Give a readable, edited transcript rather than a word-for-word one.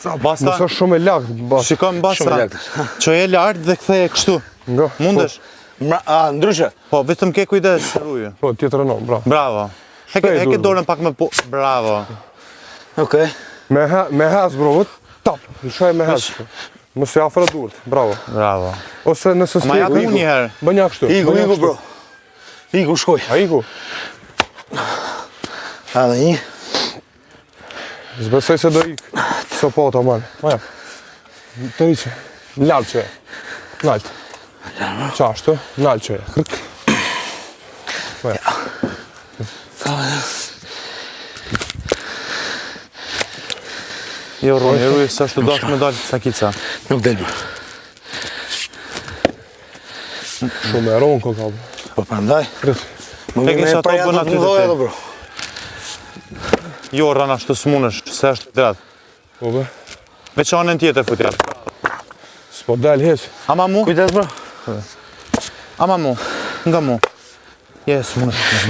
Basta. Mëso shumë e lart. Shikoj mbasta. Shumë lart. Çoje lart dhe ktheje kështu. Nga. Mundesh? Ndryshe. Po, vetëm ke kujdes, ruje. Po, tjetër no, bravo. Bravo. Heke dorën pak më po. Bravo. Okej. Me hez, bro, tap. Lëshoj me hez. Mos e afro durt. Bravo. Bravo. Ose nëse Ma jaku një herë. Bën ja kështu. Iku, bro. Iku, shkoj. A iku? Edhe një. Zbesoj se do ik. Sopota, man. Ma jap. Të riqe. Lart që e. Nalt. Qashtu. Nalt që e. Kërk. Ma jap. Jo, Roni, ruje, sa është të dosh me dalë sakica. Nuk del, bro. Shumë e ronë ko ka. Po prandaj. Rrit. Më Tek vjen isha me to paja bën të aty mëdha te. edhe, bro. Jo, Rana, ashtu s'munësh, se është drat. Po be. Veç anën tjetër futja. S'po del heq. Ama mu? Kujdes, bro. Ama mu. Nga mu. Yes, s'munësh.